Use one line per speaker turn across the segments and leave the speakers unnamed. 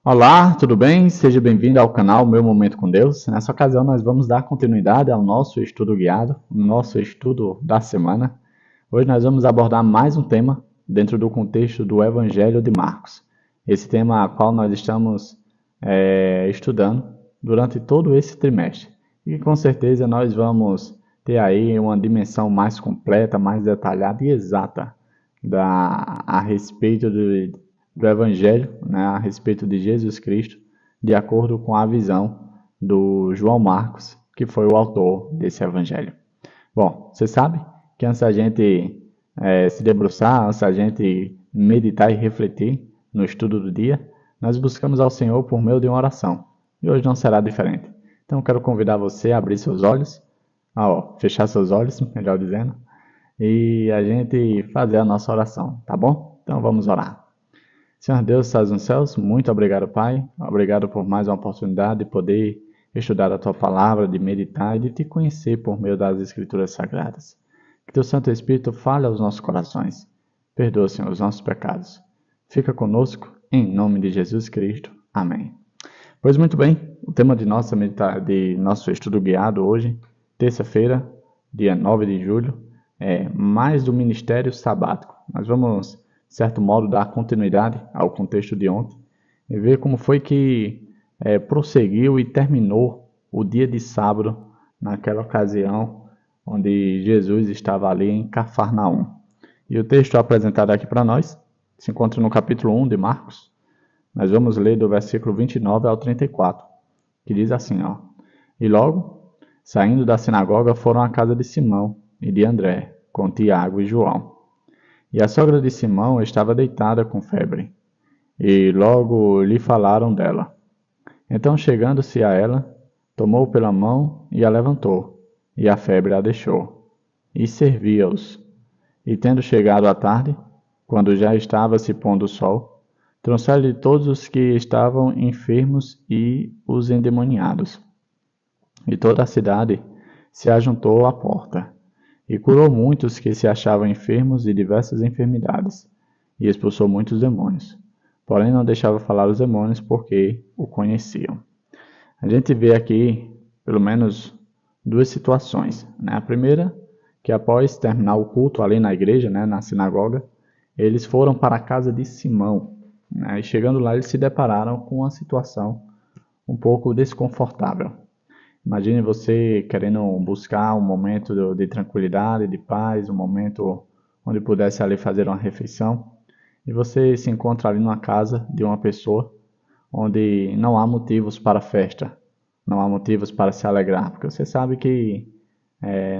Olá, tudo bem? Seja bem-vindo ao canal Meu Momento com Deus. Nessa ocasião, nós vamos dar continuidade ao nosso estudo guiado, nosso estudo da semana. Hoje nós vamos abordar mais um tema dentro do contexto do Evangelho de Marcos. Esse tema a qual nós estamos estudando durante todo esse trimestre. E com certeza nós vamos ter aí uma dimensão mais completa, mais detalhada e exata a respeito do Evangelho, né, a respeito de Jesus Cristo, de acordo com a visão do João Marcos, que foi o autor desse Evangelho. Bom, você sabe que antes da gente se debruçar, antes da gente meditar e refletir no estudo do dia, nós buscamos ao Senhor por meio de uma oração. E hoje não será diferente. Então eu quero convidar você a abrir seus olhos, fechar seus olhos, melhor dizendo, e a gente fazer a nossa oração, tá bom? Então vamos orar. Senhor Deus, estás nos céus, muito obrigado, Pai. Obrigado por mais uma oportunidade de poder estudar a Tua palavra, de meditar e de Te conhecer por meio das Escrituras Sagradas. Que Teu Santo Espírito fale aos nossos corações. Perdoa, Senhor, os nossos pecados. Fica conosco, em nome de Jesus Cristo. Amém. Pois muito bem, o tema de nosso estudo guiado hoje, terça-feira, dia 9 de julho, é mais do ministério sabático. Nós vamos, de certo modo, dar continuidade ao contexto de ontem e ver como foi que prosseguiu e terminou o dia de sábado, naquela ocasião onde Jesus estava ali em Cafarnaum. E o texto apresentado aqui para nós se encontra no capítulo 1 de Marcos. Nós vamos ler do versículo 29 ao 34, que diz assim, ó: E logo, saindo da sinagoga, foram à casa de Simão e de André, com Tiago e João. E a sogra de Simão estava deitada com febre, e logo lhe falaram dela. Então, chegando-se a ela, tomou pela mão e a levantou, e a febre a deixou. E servia-os. E tendo chegado à tarde, quando já estava se pondo o sol, trouxeram-lhe todos os que estavam enfermos e os endemoniados. E toda a cidade se ajuntou à porta, e curou muitos que se achavam enfermos de diversas enfermidades, e expulsou muitos demônios. Porém não deixava falar os demônios, porque o conheciam. A gente vê aqui, pelo menos, duas situações, né? A primeira, que após terminar o culto ali na igreja, né, na sinagoga, eles foram para a casa de Simão, né? E chegando lá eles se depararam com uma situação um pouco desconfortável. Imagine você querendo buscar um momento de tranquilidade, de paz, um momento onde pudesse ali fazer uma refeição, e você se encontra ali numa casa de uma pessoa onde não há motivos para festa, não há motivos para se alegrar, porque você sabe que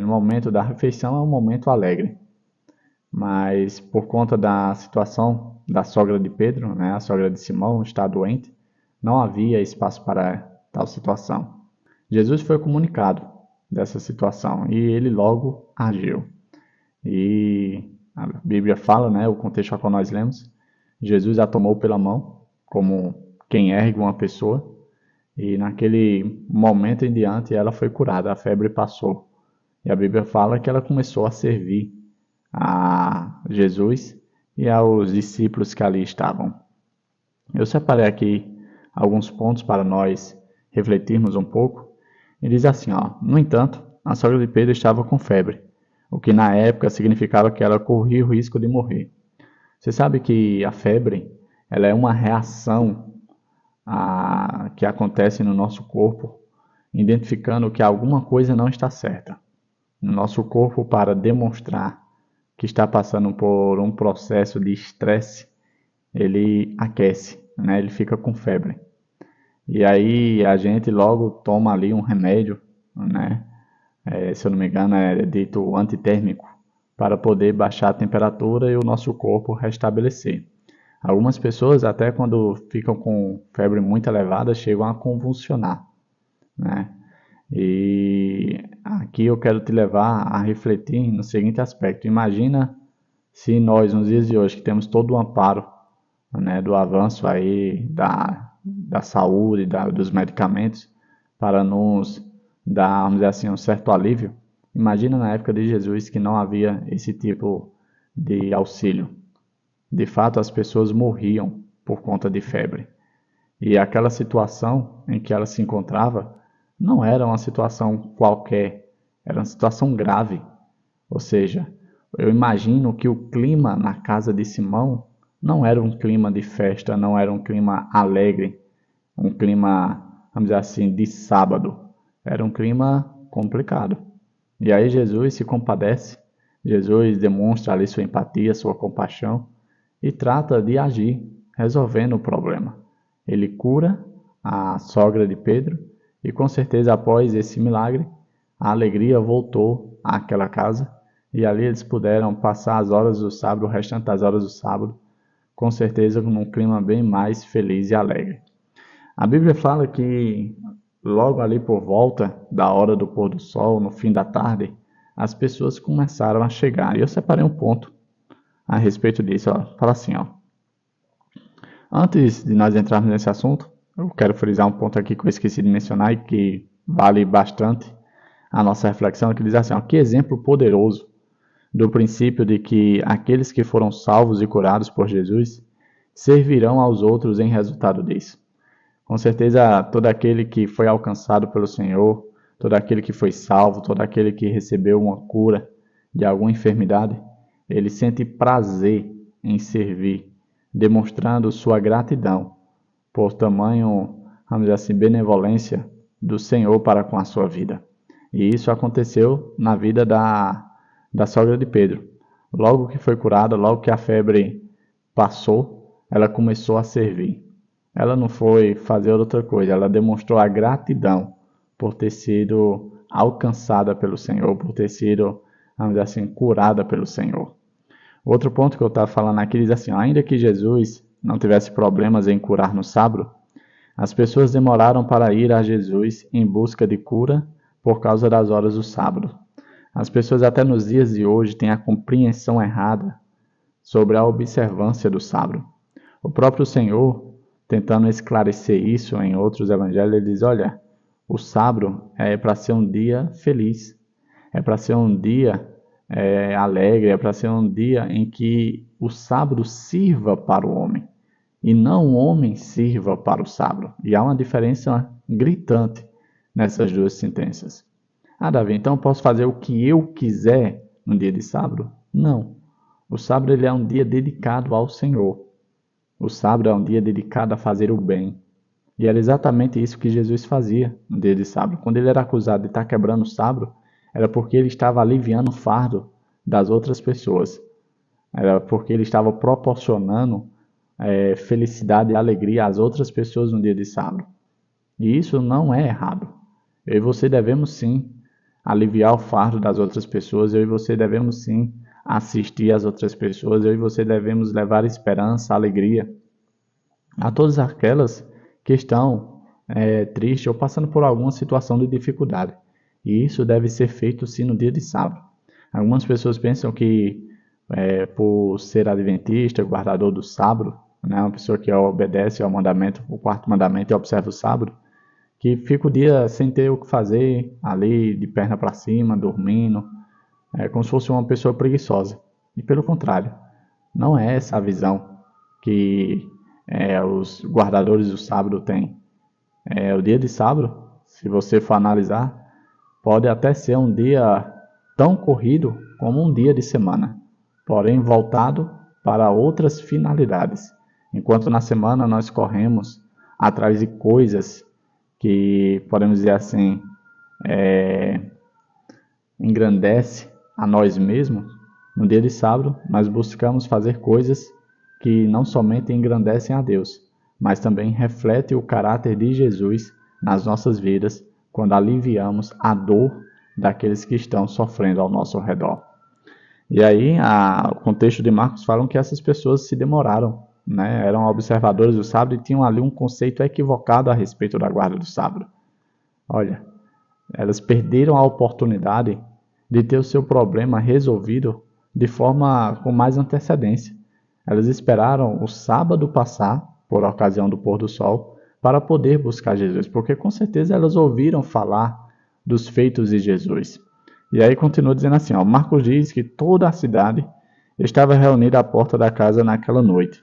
no momento da refeição é um momento alegre, mas por conta da situação da sogra de Pedro, né, a sogra de Simão está doente, não havia espaço para tal situação. Jesus foi comunicado dessa situação e ele logo agiu. E a Bíblia fala, né, o contexto ao qual nós lemos, Jesus a tomou pela mão, como quem ergue uma pessoa, e naquele momento em diante ela foi curada, a febre passou. E a Bíblia fala que ela começou a servir a Jesus e aos discípulos que ali estavam. Eu separei aqui alguns pontos para nós refletirmos um pouco. E diz assim, ó: No entanto, a sogra de Pedro estava com febre, o que na época significava que ela corria o risco de morrer. Você sabe que a febre, ela é uma reação que acontece no nosso corpo, identificando que alguma coisa não está certa. No nosso corpo, para demonstrar que está passando por um processo de estresse, ele aquece, né? Ele fica com febre. E aí a gente logo toma ali um remédio, né? Se eu não me engano é dito antitérmico, para poder baixar a temperatura e o nosso corpo restabelecer. Algumas pessoas até quando ficam com febre muito elevada chegam a convulsionar, né? E aqui eu quero te levar a refletir no seguinte aspecto. Imagina se nós, nos dias de hoje, que temos todo o amparo, né, do avanço aí da saúde, dos medicamentos, para nos dar, vamos dizer assim, um certo alívio. Imagina na época de Jesus que não havia esse tipo de auxílio. De fato, as pessoas morriam por conta de febre. E aquela situação em que ela se encontrava não era uma situação qualquer, era uma situação grave. Ou seja, eu imagino que o clima na casa de Simão não era um clima de festa, não era um clima alegre, um clima, vamos dizer assim, de sábado. Era um clima complicado. E aí Jesus se compadece, Jesus demonstra ali sua empatia, sua compaixão e trata de agir, resolvendo o problema. Ele cura a sogra de Pedro e com certeza após esse milagre, a alegria voltou àquela casa e ali eles puderam passar as horas do sábado, o restante das horas do sábado, com certeza num clima bem mais feliz e alegre. A Bíblia fala que logo ali por volta da hora do pôr do sol, no fim da tarde, as pessoas começaram a chegar. E eu separei um ponto a respeito disso. Ó. Fala assim, ó. Antes de nós entrarmos nesse assunto, eu quero frisar um ponto aqui que eu esqueci de mencionar e que vale bastante a nossa reflexão, que diz assim, ó, que exemplo poderoso do princípio de que aqueles que foram salvos e curados por Jesus servirão aos outros em resultado disso. Com certeza, todo aquele que foi alcançado pelo Senhor, todo aquele que foi salvo, todo aquele que recebeu uma cura de alguma enfermidade, ele sente prazer em servir, demonstrando sua gratidão por tamanho, vamos dizer assim, benevolência do Senhor para com a sua vida. E isso aconteceu na vida da sogra de Pedro. Logo que foi curada, logo que a febre passou, ela começou a servir. Ela não foi fazer outra coisa, ela demonstrou a gratidão por ter sido alcançada pelo Senhor, por ter sido, vamos dizer assim, curada pelo Senhor. Outro ponto que eu estava falando aqui diz assim, ainda que Jesus não tivesse problemas em curar no sábado, as pessoas demoraram para ir a Jesus em busca de cura por causa das horas do sábado. As pessoas até nos dias de hoje têm a compreensão errada sobre a observância do sábado. O próprio Senhor, tentando esclarecer isso em outros evangelhos, ele diz, olha, o sábado é para ser um dia feliz, é para ser um dia alegre, é para ser um dia em que o sábado sirva para o homem, e não o homem sirva para o sábado. E há uma diferença gritante nessas duas sentenças. Ah, Davi, então eu posso fazer o que eu quiser no dia de sábado? Não. O sábado ele é um dia dedicado ao Senhor. O sábado é um dia dedicado a fazer o bem. E era exatamente isso que Jesus fazia no dia de sábado. Quando ele era acusado de estar quebrando o sábado, era porque ele estava aliviando o fardo das outras pessoas. Era porque ele estava proporcionando felicidade e alegria às outras pessoas no dia de sábado. E isso não é errado. Eu e você devemos sim aliviar o fardo das outras pessoas. Eu e você devemos sim assistir às outras pessoas. Eu e você devemos levar esperança, alegria a todas aquelas que estão tristes ou passando por alguma situação de dificuldade. E isso deve ser feito sim no dia de sábado. Algumas pessoas pensam que por ser adventista, guardador do sábado, né, uma pessoa que obedece ao mandamento, o quarto mandamento e observa o sábado, que fica o dia sem ter o que fazer, ali de perna para cima, dormindo, como se fosse uma pessoa preguiçosa. E pelo contrário, não é essa a visão que os guardadores do sábado têm. O dia de sábado, se você for analisar, pode até ser um dia tão corrido como um dia de semana, porém voltado para outras finalidades. Enquanto na semana nós corremos atrás de coisas que, podemos dizer assim, engrandece a nós mesmos, no dia de sábado nós buscamos fazer coisas que não somente engrandecem a Deus, mas também refletem o caráter de Jesus nas nossas vidas, quando aliviamos a dor daqueles que estão sofrendo ao nosso redor. E aí, o contexto de Marcos fala que essas pessoas se demoraram, né? Eram observadores do sábado e tinham ali um conceito equivocado a respeito da guarda do sábado. Olha, elas perderam a oportunidade de ter o seu problema resolvido de forma com mais antecedência. Elas esperaram o sábado passar, por ocasião do pôr do sol, para poder buscar Jesus, porque com certeza elas ouviram falar dos feitos de Jesus. E aí continua dizendo assim, ó, Marcos diz que toda a cidade estava reunida à porta da casa naquela noite.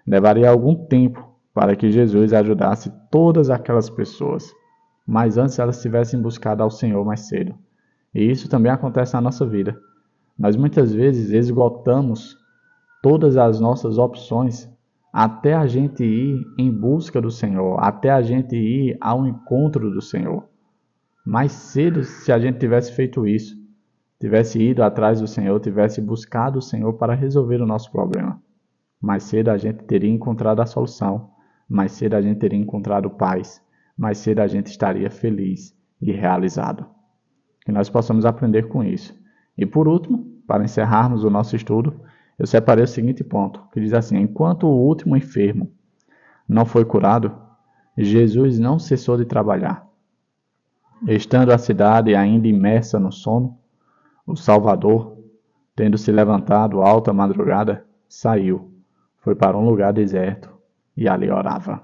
Levaria algum tempo para que Jesus ajudasse todas aquelas pessoas, mas antes elas tivessem buscado ao Senhor mais cedo. E isso também acontece na nossa vida. Nós muitas vezes esgotamos todas as nossas opções até a gente ir em busca do Senhor, até a gente ir ao encontro do Senhor. Mais cedo, se a gente tivesse feito isso, tivesse ido atrás do Senhor, tivesse buscado o Senhor para resolver o nosso problema, mais cedo a gente teria encontrado a solução, mais cedo a gente teria encontrado paz, mais cedo a gente estaria feliz e realizado. Que nós possamos aprender com isso. E por último, para encerrarmos o nosso estudo, eu separei o seguinte ponto, que diz assim: enquanto o último enfermo não foi curado, Jesus não cessou de trabalhar. Estando a cidade ainda imersa no sono, o Salvador, tendo se levantado alta madrugada, saiu, foi para um lugar deserto e ali orava.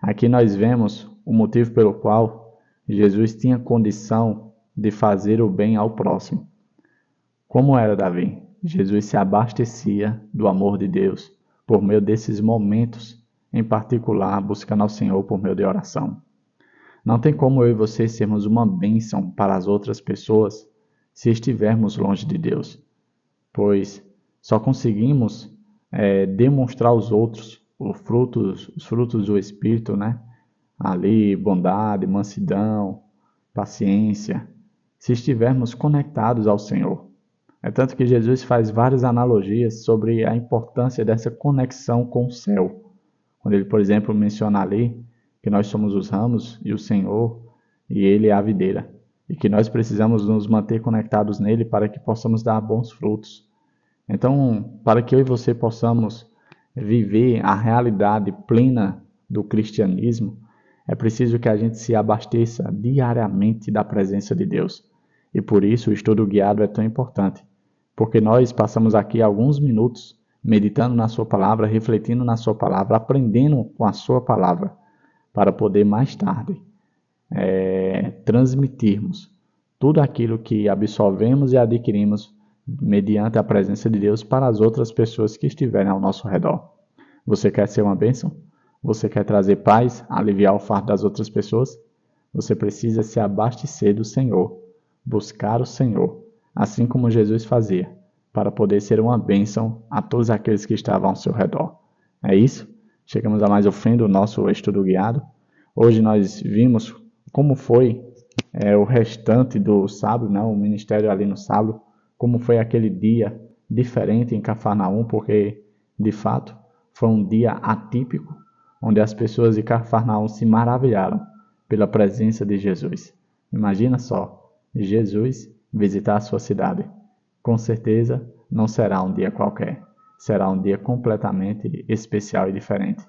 Aqui nós vemos o motivo pelo qual Jesus tinha condição de fazer o bem ao próximo. Como era Davi? Jesus se abastecia do amor de Deus por meio desses momentos, em particular buscando ao Senhor por meio de oração. Não tem como eu e você sermos uma bênção para as outras pessoas se estivermos longe de Deus, pois só conseguimos demonstrar aos outros os frutos do Espírito, né? Ali, bondade, mansidão, paciência, se estivermos conectados ao Senhor. É tanto que Jesus faz várias analogias sobre a importância dessa conexão com o céu. Quando ele, por exemplo, menciona ali que nós somos os ramos e o Senhor, e Ele é a videira, e que nós precisamos nos manter conectados nele para que possamos dar bons frutos. Então, para que eu e você possamos viver a realidade plena do cristianismo, é preciso que a gente se abasteça diariamente da presença de Deus. E por isso o estudo guiado é tão importante, porque nós passamos aqui alguns minutos meditando na sua palavra, refletindo na sua palavra, aprendendo com a sua palavra, para poder mais tarde transmitirmos tudo aquilo que absorvemos e adquirimos mediante a presença de Deus para as outras pessoas que estiverem ao nosso redor. Você quer ser uma bênção? Você quer trazer paz, aliviar o fardo das outras pessoas? Você precisa se abastecer do Senhor, buscar o Senhor, assim como Jesus fazia, para poder ser uma bênção a todos aqueles que estavam ao seu redor. É isso? Chegamos a mais um fim do nosso estudo guiado. Hoje nós vimos como foi o restante do sábado, né, o ministério ali no sábado, como foi aquele dia diferente em Cafarnaum, porque de fato foi um dia atípico, onde as pessoas de Cafarnaum se maravilharam pela presença de Jesus. Imagina só, Jesus visitar a sua cidade. Com certeza não será um dia qualquer, será um dia completamente especial e diferente.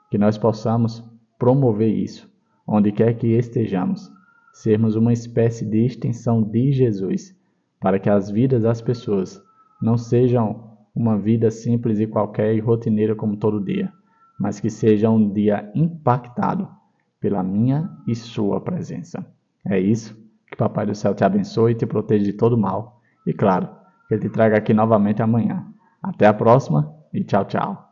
Que nós possamos promover isso, onde quer que estejamos, sermos uma espécie de extensão de Jesus, para que as vidas das pessoas não sejam uma vida simples e qualquer e rotineira como todo dia, mas que seja um dia impactado pela minha e sua presença. É isso, que Papai do Céu te abençoe e te proteja de todo mal, e claro, que Ele te traga aqui novamente amanhã. Até a próxima e tchau, tchau.